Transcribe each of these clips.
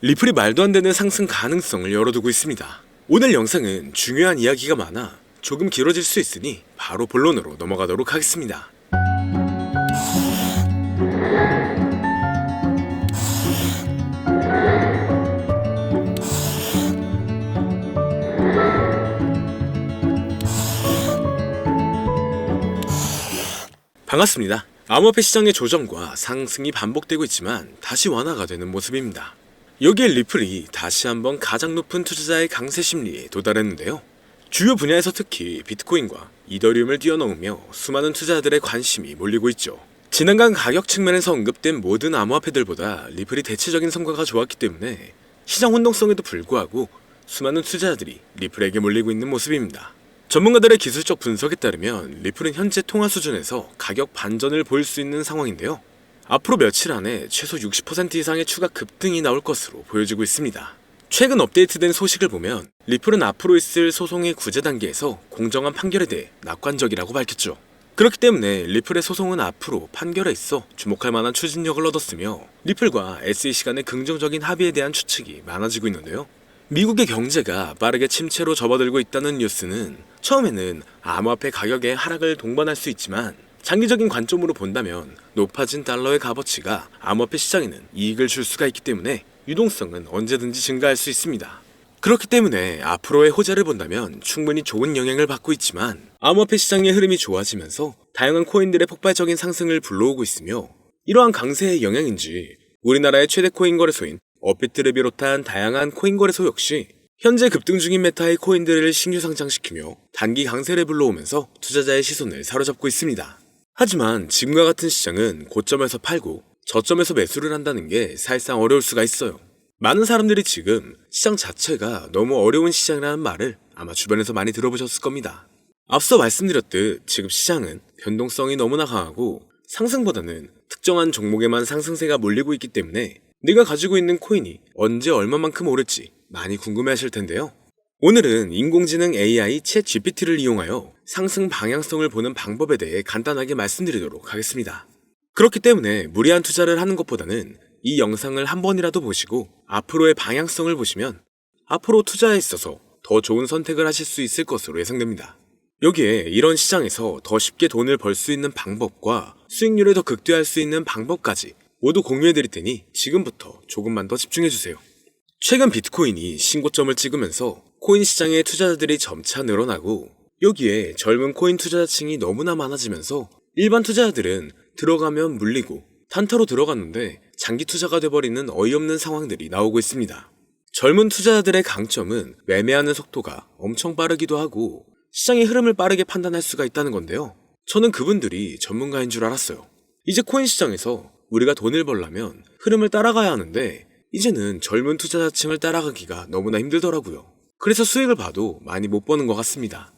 리플이 말도 안 되는 상승 가능성을 열어두고 있습니다. 오늘 영상은 중요한 이야기가 많아 조금 길어질 수 있으니 바로 본론으로 넘어가도록 하겠습니다. 반갑습니다. 암호화폐 시장의 조정과 상승이 반복되고 있지만 다시 완화가 되는 모습입니다. 여기에 리플이 다시 한번 가장 높은 투자자의 강세 심리에 도달했는데요. 주요 분야에서 특히 비트코인과 이더리움을 뛰어넘으며 수많은 투자자들의 관심이 몰리고 있죠. 지난간 가격 측면에서 언급된 모든 암호화폐들보다 리플이 대체적인 성과가 좋았기 때문에 시장 혼동성에도 불구하고 수많은 투자자들이 리플에게 몰리고 있는 모습입니다. 전문가들의 기술적 분석에 따르면 리플은 현재 통화 수준에서 가격 반전을 보일 수 있는 상황인데요. 앞으로 며칠 안에 최소 60% 이상의 추가 급등이 나올 것으로 보여지고 있습니다. 최근 업데이트된 소식을 보면 리플은 앞으로 있을 소송의 구제 단계에서 공정한 판결에 대해 낙관적이라고 밝혔죠. 그렇기 때문에 리플의 소송은 앞으로 판결에 있어 주목할 만한 추진력을 얻었으며 리플과 SEC 간의 긍정적인 합의에 대한 추측이 많아지고 있는데요. 미국의 경제가 빠르게 침체로 접어들고 있다는 뉴스는 처음에는 암호화폐 가격의 하락을 동반할 수 있지만 장기적인 관점으로 본다면 높아진 달러의 값어치가 암호화폐 시장에는 이익을 줄 수가 있기 때문에 유동성은 언제든지 증가할 수 있습니다. 그렇기 때문에 앞으로의 호재를 본다면 충분히 좋은 영향을 받고 있지만 암호화폐 시장의 흐름이 좋아지면서 다양한 코인들의 폭발적인 상승을 불러오고 있으며 이러한 강세의 영향인지 우리나라의 최대 코인 거래소인 업비트를 비롯한 다양한 코인 거래소 역시 현재 급등 중인 메타의 코인들을 신규 상장시키며 단기 강세를 불러오면서 투자자의 시선을 사로잡고 있습니다. 하지만 지금과 같은 시장은 고점에서 팔고 저점에서 매수를 한다는 게 사실상 어려울 수가 있어요. 많은 사람들이 지금 시장 자체가 너무 어려운 시장이라는 말을 아마 주변에서 많이 들어보셨을 겁니다. 앞서 말씀드렸듯 지금 시장은 변동성이 너무나 강하고 상승보다는 특정한 종목에만 상승세가 몰리고 있기 때문에 내가 가지고 있는 코인이 언제 얼마만큼 오를지 많이 궁금해하실 텐데요. 오늘은 인공지능 AI 챗 GPT를 이용하여 상승 방향성을 보는 방법에 대해 간단하게 말씀드리도록 하겠습니다. 그렇기 때문에 무리한 투자를 하는 것보다는 이 영상을 한 번이라도 보시고 앞으로의 방향성을 보시면 앞으로 투자에 있어서 더 좋은 선택을 하실 수 있을 것으로 예상됩니다. 여기에 이런 시장에서 더 쉽게 돈을 벌 수 있는 방법과 수익률을 더 극대화할 수 있는 방법까지 모두 공유해드릴 테니 지금부터 조금만 더 집중해주세요. 최근 비트코인이 신고점을 찍으면서 코인 시장의 투자자들이 점차 늘어나고 여기에 젊은 코인 투자자층이 너무나 많아지면서 일반 투자자들은 들어가면 물리고 단타로 들어갔는데 장기 투자가 돼버리는 어이없는 상황들이 나오고 있습니다. 젊은 투자자들의 강점은 매매하는 속도가 엄청 빠르기도 하고 시장의 흐름을 빠르게 판단할 수가 있다는 건데요. 저는 그분들이 전문가인 줄 알았어요. 이제 코인 시장에서 우리가 돈을 벌려면 흐름을 따라가야 하는데 이제는 젊은 투자자층을 따라가기가 너무나 힘들더라고요. 그래서 수익을 봐도 많이 못 버는 것 같습니다.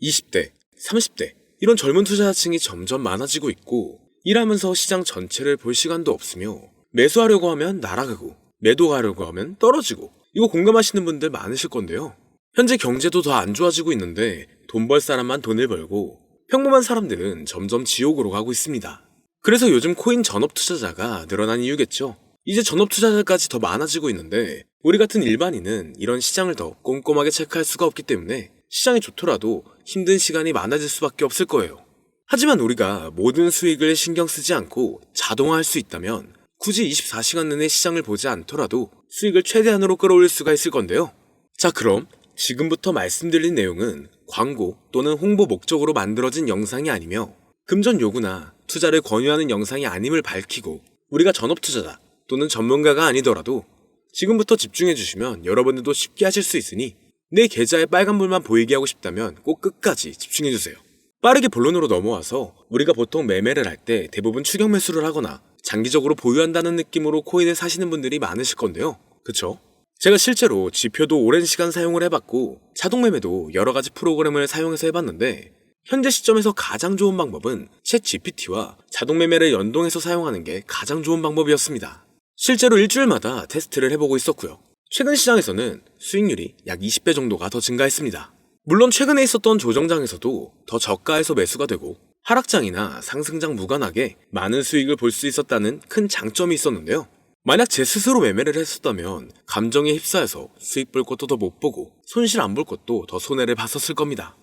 20대, 30대 이런 젊은 투자자층이 점점 많아지고 있고 일하면서 시장 전체를 볼 시간도 없으며 매수하려고 하면 날아가고 매도하려고 하면 떨어지고 이거 공감하시는 분들 많으실 건데요. 현재 경제도 더 안 좋아지고 있는데 돈 벌 사람만 돈을 벌고 평범한 사람들은 점점 지옥으로 가고 있습니다. 그래서 요즘 코인 전업 투자자가 늘어난 이유겠죠. 이제 전업 투자자까지 더 많아지고 있는데 우리 같은 일반인은 이런 시장을 더 꼼꼼하게 체크할 수가 없기 때문에 시장이 좋더라도 힘든 시간이 많아질 수밖에 없을 거예요. 하지만 우리가 모든 수익을 신경 쓰지 않고 자동화할 수 있다면 굳이 24시간 내내 시장을 보지 않더라도 수익을 최대한으로 끌어올릴 수가 있을 건데요. 자, 그럼 지금부터 말씀드린 내용은 광고 또는 홍보 목적으로 만들어진 영상이 아니며 금전 요구나 투자를 권유하는 영상이 아님을 밝히고 우리가 전업 투자자 또는 전문가가 아니더라도 지금부터 집중해 주시면 여러분들도 쉽게 하실 수 있으니 내 계좌에 빨간불만 보이게 하고 싶다면 꼭 끝까지 집중해 주세요. 빠르게 본론으로 넘어와서 우리가 보통 매매를 할 때 대부분 추격 매수를 하거나 장기적으로 보유한다는 느낌으로 코인을 사시는 분들이 많으실 건데요. 그쵸? 제가 실제로 지표도 오랜 시간 사용을 해봤고 자동 매매도 여러 가지 프로그램을 사용해서 해봤는데 현재 시점에서 가장 좋은 방법은 챗 GPT와 자동 매매를 연동해서 사용하는 게 가장 좋은 방법이었습니다. 실제로 일주일마다 테스트를 해보고 있었고요. 최근 시장에서는 수익률이 약 20배 정도가 더 증가했습니다. 물론 최근에 있었던 조정장에서도 더 저가에서 매수가 되고 하락장이나 상승장 무관하게 많은 수익을 볼 수 있었다는 큰 장점이 있었는데요. 만약 제 스스로 매매를 했었다면 감정에 휩싸여서 수익 볼 것도 더 못 보고 손실 안 볼 것도 더 손해를 봤었을 겁니다.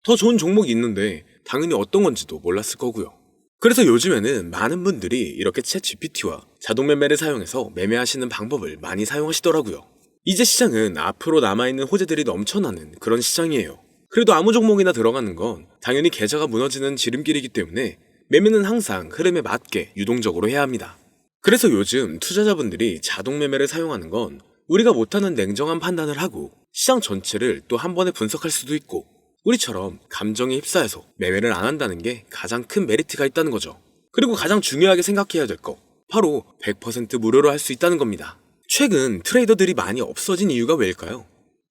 더 좋은 종목이 있는데 당연히 어떤 건지도 몰랐을 거고요. 그래서 요즘에는 많은 분들이 이렇게 챗 GPT와 자동 매매를 사용해서 매매하시는 방법을 많이 사용하시더라고요. 이제 시장은 앞으로 남아있는 호재들이 넘쳐나는 그런 시장이에요. 그래도 아무 종목이나 들어가는 건 당연히 계좌가 무너지는 지름길이기 때문에 매매는 항상 흐름에 맞게 유동적으로 해야 합니다. 그래서 요즘 투자자분들이 자동 매매를 사용하는 건 우리가 못하는 냉정한 판단을 하고 시장 전체를 또 한 번에 분석할 수도 있고 우리처럼 감정에 휩싸여서 매매를 안 한다는 게 가장 큰 메리트가 있다는 거죠. 그리고 가장 중요하게 생각해야 될 거, 바로 100% 무료로 할 수 있다는 겁니다. 최근 트레이더들이 많이 없어진 이유가 왜일까요?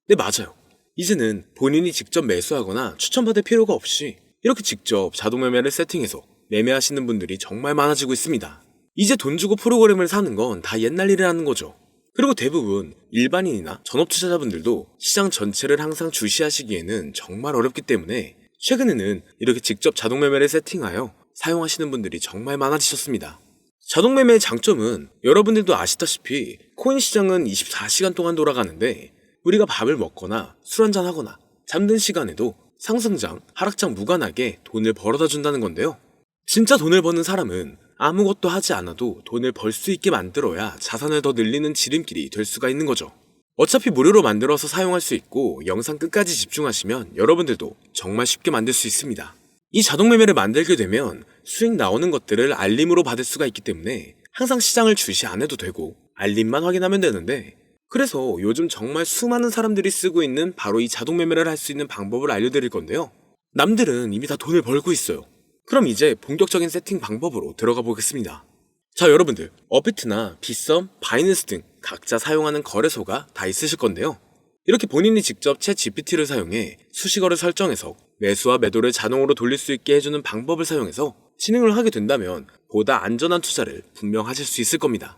네, 맞아요. 이제는 본인이 직접 매수하거나 추천받을 필요가 없이 이렇게 직접 자동 매매를 세팅해서 매매하시는 분들이 정말 많아지고 있습니다. 이제 돈 주고 프로그램을 사는 건 다 옛날 일이라는 거죠. 그리고 대부분 일반인이나 전업 투자자분들도 시장 전체를 항상 주시하시기에는 정말 어렵기 때문에 최근에는 이렇게 직접 자동 매매를 세팅하여 사용하시는 분들이 정말 많아지셨습니다. 자동 매매의 장점은 여러분들도 아시다시피 코인 시장은 24시간 동안 돌아가는데 우리가 밥을 먹거나 술 한잔 하거나 잠든 시간에도 상승장, 하락장 무관하게 돈을 벌어다 준다는 건데요. 진짜 돈을 버는 사람은 아무것도 하지 않아도 돈을 벌 수 있게 만들어야 자산을 더 늘리는 지름길이 될 수가 있는 거죠. 어차피 무료로 만들어서 사용할 수 있고 영상 끝까지 집중하시면 여러분들도 정말 쉽게 만들 수 있습니다. 이 자동 매매를 만들게 되면 수익 나오는 것들을 알림으로 받을 수가 있기 때문에 항상 시장을 주시 안 해도 되고 알림만 확인하면 되는데, 그래서 요즘 정말 수많은 사람들이 쓰고 있는 바로 이 자동 매매를 할 수 있는 방법을 알려드릴 건데요. 남들은 이미 다 돈을 벌고 있어요. 그럼 이제 본격적인 세팅 방법으로 들어가 보겠습니다. 자, 여러분들, 업비트나 빗썸, 바이낸스 등 각자 사용하는 거래소가 다 있으실 건데요. 이렇게 본인이 직접 챗 GPT를 사용해 수식어를 설정해서 매수와 매도를 자동으로 돌릴 수 있게 해주는 방법을 사용해서 진행을 하게 된다면 보다 안전한 투자를 분명 하실 수 있을 겁니다.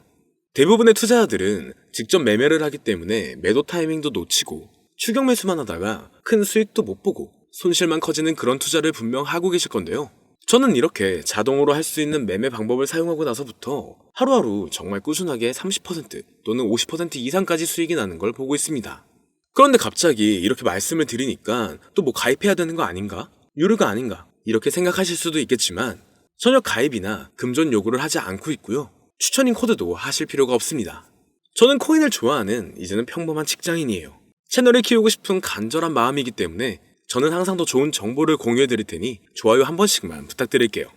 대부분의 투자자들은 직접 매매를 하기 때문에 매도 타이밍도 놓치고 추격 매수만 하다가 큰 수익도 못 보고 손실만 커지는 그런 투자를 분명 하고 계실 건데요. 저는 이렇게 자동으로 할 수 있는 매매 방법을 사용하고 나서부터 하루하루 정말 꾸준하게 30% 또는 50% 이상까지 수익이 나는 걸 보고 있습니다. 그런데 갑자기 이렇게 말씀을 드리니까 또 뭐 가입해야 되는 거 아닌가? 유료가 아닌가? 이렇게 생각하실 수도 있겠지만 전혀 가입이나 금전 요구를 하지 않고 있고요. 추천인 코드도 하실 필요가 없습니다. 저는 코인을 좋아하는 이제는 평범한 직장인이에요. 채널을 키우고 싶은 간절한 마음이기 때문에 저는 항상 더 좋은 정보를 공유해 드릴 테니 좋아요 한 번씩만 부탁드릴게요.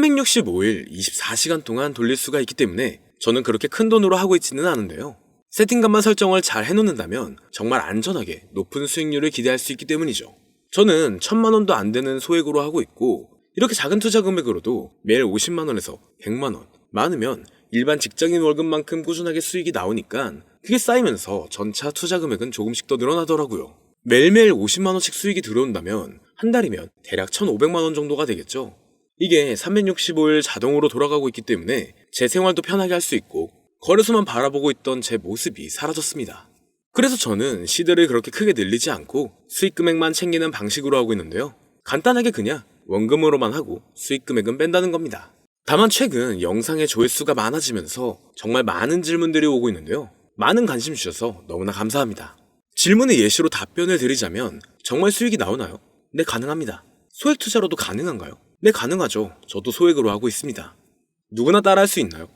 365일 24시간 동안 돌릴 수가 있기 때문에 저는 그렇게 큰 돈으로 하고 있지는 않은데요. 세팅값만 설정을 잘 해놓는다면 정말 안전하게 높은 수익률을 기대할 수 있기 때문이죠. 저는 1000만원도 안 되는 소액으로 하고 있고 이렇게 작은 투자 금액으로도 매일 50만원에서 100만원, 많으면 일반 직장인 월급만큼 꾸준하게 수익이 나오니까 그게 쌓이면서 전차 투자 금액은 조금씩 더 늘어나더라고요. 매일매일 50만원씩 수익이 들어온다면 한 달이면 대략 1500만원 정도가 되겠죠. 이게 365일 자동으로 돌아가고 있기 때문에 제 생활도 편하게 할 수 있고 거래소만 바라보고 있던 제 모습이 사라졌습니다. 그래서 저는 시대를 그렇게 크게 늘리지 않고 수익 금액만 챙기는 방식으로 하고 있는데요. 간단하게 그냥 원금으로만 하고 수익 금액은 뺀다는 겁니다. 다만 최근 영상의 조회수가 많아지면서 정말 많은 질문들이 오고 있는데요. 많은 관심 주셔서 너무나 감사합니다. 질문의 예시로 답변을 드리자면 정말 수익이 나오나요? 네, 가능합니다. 소액 투자로도 가능한가요? 네, 가능하죠. 저도 소액으로 하고 있습니다. 누구나 따라할 수 있나요?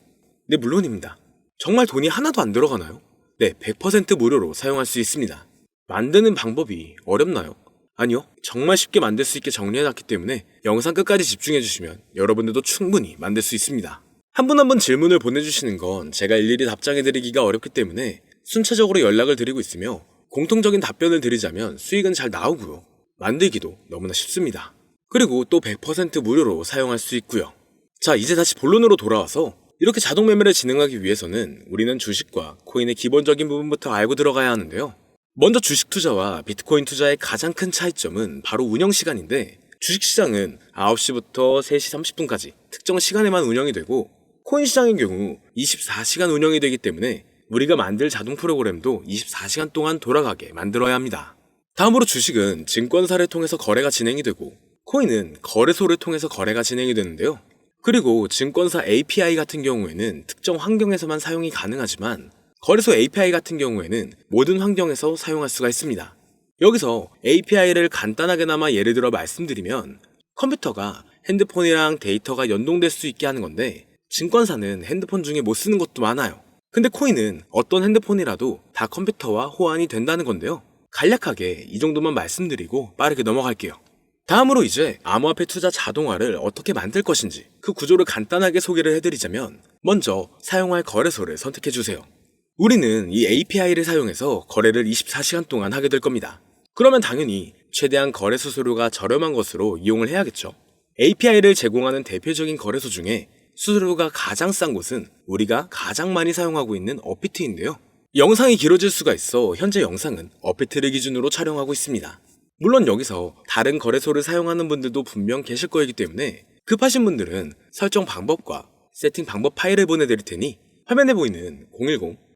네, 물론입니다. 정말 돈이 하나도 안 들어가나요? 네, 100% 무료로 사용할 수 있습니다. 만드는 방법이 어렵나요? 아니요, 정말 쉽게 만들 수 있게 정리해놨기 때문에 영상 끝까지 집중해주시면 여러분들도 충분히 만들 수 있습니다. 한 분 한 분 질문을 보내주시는 건 제가 일일이 답장해드리기가 어렵기 때문에 순차적으로 연락을 드리고 있으며 공통적인 답변을 드리자면 수익은 잘 나오고요. 만들기도 너무나 쉽습니다. 그리고 또 100% 무료로 사용할 수 있고요. 자, 이제 다시 본론으로 돌아와서 이렇게 자동 매매를 진행하기 위해서는 우리는 주식과 코인의 기본적인 부분부터 알고 들어가야 하는데요. 먼저 주식 투자와 비트코인 투자의 가장 큰 차이점은 바로 운영 시간인데, 주식시장은 9시부터 3시 30분까지 특정 시간에만 운영이 되고 코인 시장의 경우 24시간 운영이 되기 때문에 우리가 만들 자동 프로그램도 24시간 동안 돌아가게 만들어야 합니다. 다음으로 주식은 증권사를 통해서 거래가 진행이 되고 코인은 거래소를 통해서 거래가 진행이 되는데요. 그리고 증권사 API 같은 경우에는 특정 환경에서만 사용이 가능하지만 거래소 API 같은 경우에는 모든 환경에서 사용할 수가 있습니다. 여기서 API를 간단하게나마 예를 들어 말씀드리면 컴퓨터가 핸드폰이랑 데이터가 연동될 수 있게 하는 건데 증권사는 핸드폰 중에 못 쓰는 것도 많아요. 근데 코인은 어떤 핸드폰이라도 다 컴퓨터와 호환이 된다는 건데요. 간략하게 이 정도만 말씀드리고 빠르게 넘어갈게요. 다음으로 이제 암호화폐 투자 자동화를 어떻게 만들 것인지 그 구조를 간단하게 소개를 해드리자면 먼저 사용할 거래소를 선택해주세요. 우리는 이 API를 사용해서 거래를 24시간 동안 하게 될 겁니다. 그러면 당연히 최대한 거래 수수료가 저렴한 것으로 이용을 해야겠죠. API를 제공하는 대표적인 거래소 중에 수수료가 가장 싼 곳은 우리가 가장 많이 사용하고 있는 업비트인데요. 영상이 길어질 수가 있어 현재 영상은 업비트를 기준으로 촬영하고 있습니다. 물론 여기서 다른 거래소를 사용하는 분들도 분명 계실 거이기 때문에 급하신 분들은 설정 방법과 세팅 방법 파일을 보내드릴 테니 화면에 보이는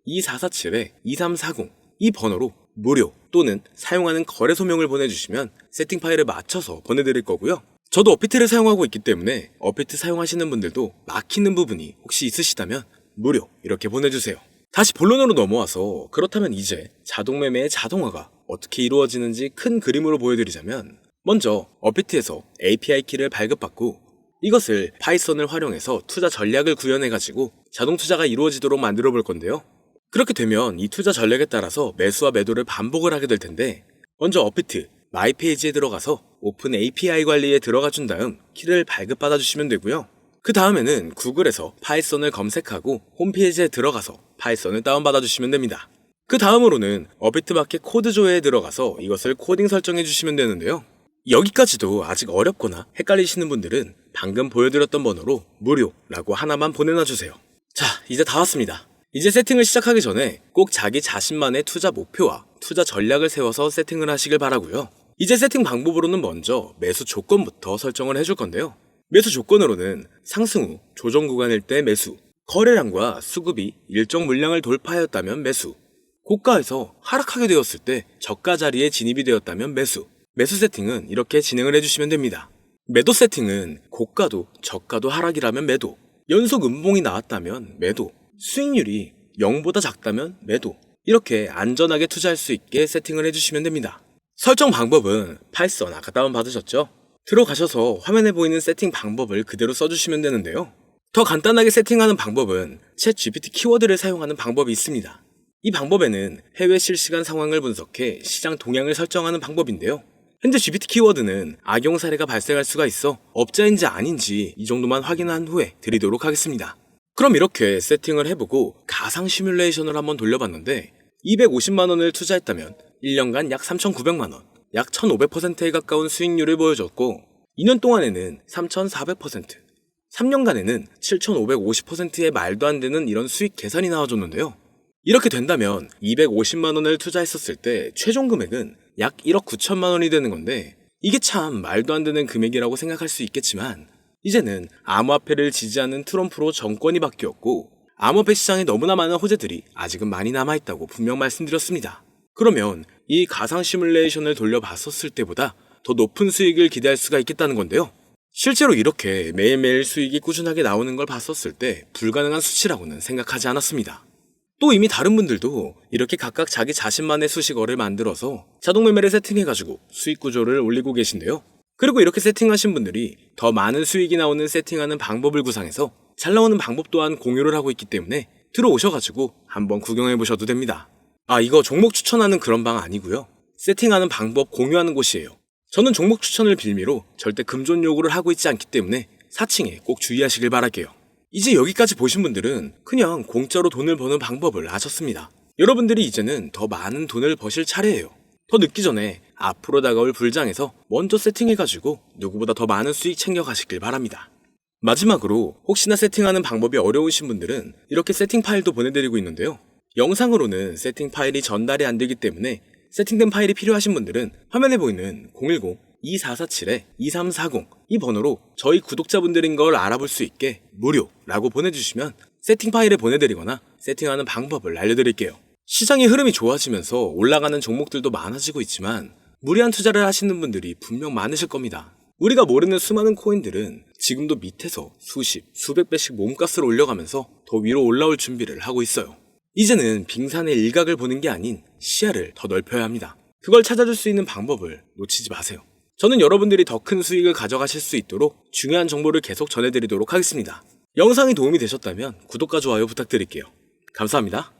010-2447-2340 이 번호로 무료 또는 사용하는 거래소명을 보내주시면 세팅 파일을 맞춰서 보내드릴 거고요. 저도 업비트를 사용하고 있기 때문에 업비트 사용하시는 분들도 막히는 부분이 혹시 있으시다면 무료 이렇게 보내주세요. 다시 본론으로 넘어와서 그렇다면 이제 자동매매의 자동화가 어떻게 이루어지는지 큰 그림으로 보여드리자면 먼저 업비트에서 API 키를 발급받고 이것을 파이썬을 활용해서 투자 전략을 구현해가지고 자동 투자가 이루어지도록 만들어 볼 건데요. 그렇게 되면 이 투자 전략에 따라서 매수와 매도를 반복을 하게 될 텐데 먼저 업비트 마이 페이지에 들어가서 오픈 API 관리에 들어가 준 다음 키를 발급받아 주시면 되고요. 그 다음에는 구글에서 파이썬을 검색하고 홈페이지에 들어가서 파이썬을 다운받아 주시면 됩니다. 그 다음으로는 업비트 마켓 코드 조회에 들어가서 이것을 코딩 설정해 주시면 되는데요. 여기까지도 아직 어렵거나 헷갈리시는 분들은 방금 보여드렸던 번호로 무료라고 하나만 보내놔 주세요. 자, 이제 다 왔습니다. 이제 세팅을 시작하기 전에 꼭 자기 자신만의 투자 목표와 투자 전략을 세워서 세팅을 하시길 바라고요. 이제 세팅 방법으로는 먼저 매수 조건부터 설정을 해줄 건데요. 매수 조건으로는 상승 후 조정 구간일 때 매수, 거래량과 수급이 일정 물량을 돌파하였다면 매수, 고가에서 하락하게 되었을 때 저가 자리에 진입이 되었다면 매수, 매수 세팅은 이렇게 진행을 해주시면 됩니다. 매도 세팅은 고가도 저가도 하락이라면 매도, 연속 음봉이 나왔다면 매도, 수익률이 0보다 작다면 매도, 이렇게 안전하게 투자할 수 있게 세팅을 해주시면 됩니다. 설정 방법은 파이썬 아까 다운받으셨죠? 들어가셔서 화면에 보이는 세팅 방법을 그대로 써주시면 되는데요. 더 간단하게 세팅하는 방법은 챗 GPT 키워드를 사용하는 방법이 있습니다. 이 방법에는 해외 실시간 상황을 분석해 시장 동향을 설정하는 방법인데요. 현재 GPT 키워드는 악용 사례가 발생할 수가 있어 업자인지 아닌지 이 정도만 확인한 후에 드리도록 하겠습니다. 그럼 이렇게 세팅을 해보고 가상 시뮬레이션을 한번 돌려봤는데 250만원을 투자했다면 1년간 약 3,900만원, 약 1,500%에 가까운 수익률을 보여줬고 2년 동안에는 3,400%, 3년간에는 7,550%의 말도 안 되는 이런 수익 계산이 나와줬는데요. 이렇게 된다면 250만원을 투자했었을 때 최종 금액은 약 1억 9천만원이 되는 건데 이게 참 말도 안 되는 금액이라고 생각할 수 있겠지만 이제는 암호화폐를 지지하는 트럼프로 정권이 바뀌었고 암호화폐 시장에 너무나 많은 호재들이 아직은 많이 남아있다고 분명 말씀드렸습니다. 그러면 이 가상 시뮬레이션을 돌려봤었을 때보다 더 높은 수익을 기대할 수가 있겠다는 건데요. 실제로 이렇게 매일매일 수익이 꾸준하게 나오는 걸 봤었을 때 불가능한 수치라고는 생각하지 않았습니다. 또 이미 다른 분들도 이렇게 각각 자기 자신만의 수식어를 만들어서 자동 매매를 세팅해가지고 수익 구조를 올리고 계신데요. 그리고 이렇게 세팅하신 분들이 더 많은 수익이 나오는 세팅하는 방법을 구상해서 잘 나오는 방법 또한 공유를 하고 있기 때문에 들어오셔가지고 한번 구경해보셔도 됩니다. 아, 이거 종목 추천하는 그런 방 아니고요. 세팅하는 방법 공유하는 곳이에요. 저는 종목 추천을 빌미로 절대 금전 요구를 하고 있지 않기 때문에 사칭에 꼭 주의하시길 바랄게요. 이제 여기까지 보신 분들은 그냥 공짜로 돈을 버는 방법을 아셨습니다. 여러분들이 이제는 더 많은 돈을 버실 차례예요. 더 늦기 전에 앞으로 다가올 불장에서 먼저 세팅해가지고 누구보다 더 많은 수익 챙겨가시길 바랍니다. 마지막으로 혹시나 세팅하는 방법이 어려우신 분들은 이렇게 세팅 파일도 보내드리고 있는데요. 영상으로는 세팅 파일이 전달이 안 되기 때문에 세팅된 파일이 필요하신 분들은 화면에 보이는 010-2447-2340 이 번호로 저희 구독자분들인 걸 알아볼 수 있게 무료라고 보내주시면 세팅 파일을 보내드리거나 세팅하는 방법을 알려드릴게요. 시장의 흐름이 좋아지면서 올라가는 종목들도 많아지고 있지만 무리한 투자를 하시는 분들이 분명 많으실 겁니다. 우리가 모르는 수많은 코인들은 지금도 밑에서 수십, 수백 배씩 몸가스를 올려가면서 더 위로 올라올 준비를 하고 있어요. 이제는 빙산의 일각을 보는 게 아닌 시야를 더 넓혀야 합니다. 그걸 찾아줄 수 있는 방법을 놓치지 마세요. 저는 여러분들이 더 큰 수익을 가져가실 수 있도록 중요한 정보를 계속 전해드리도록 하겠습니다. 영상이 도움이 되셨다면 구독과 좋아요 부탁드릴게요. 감사합니다.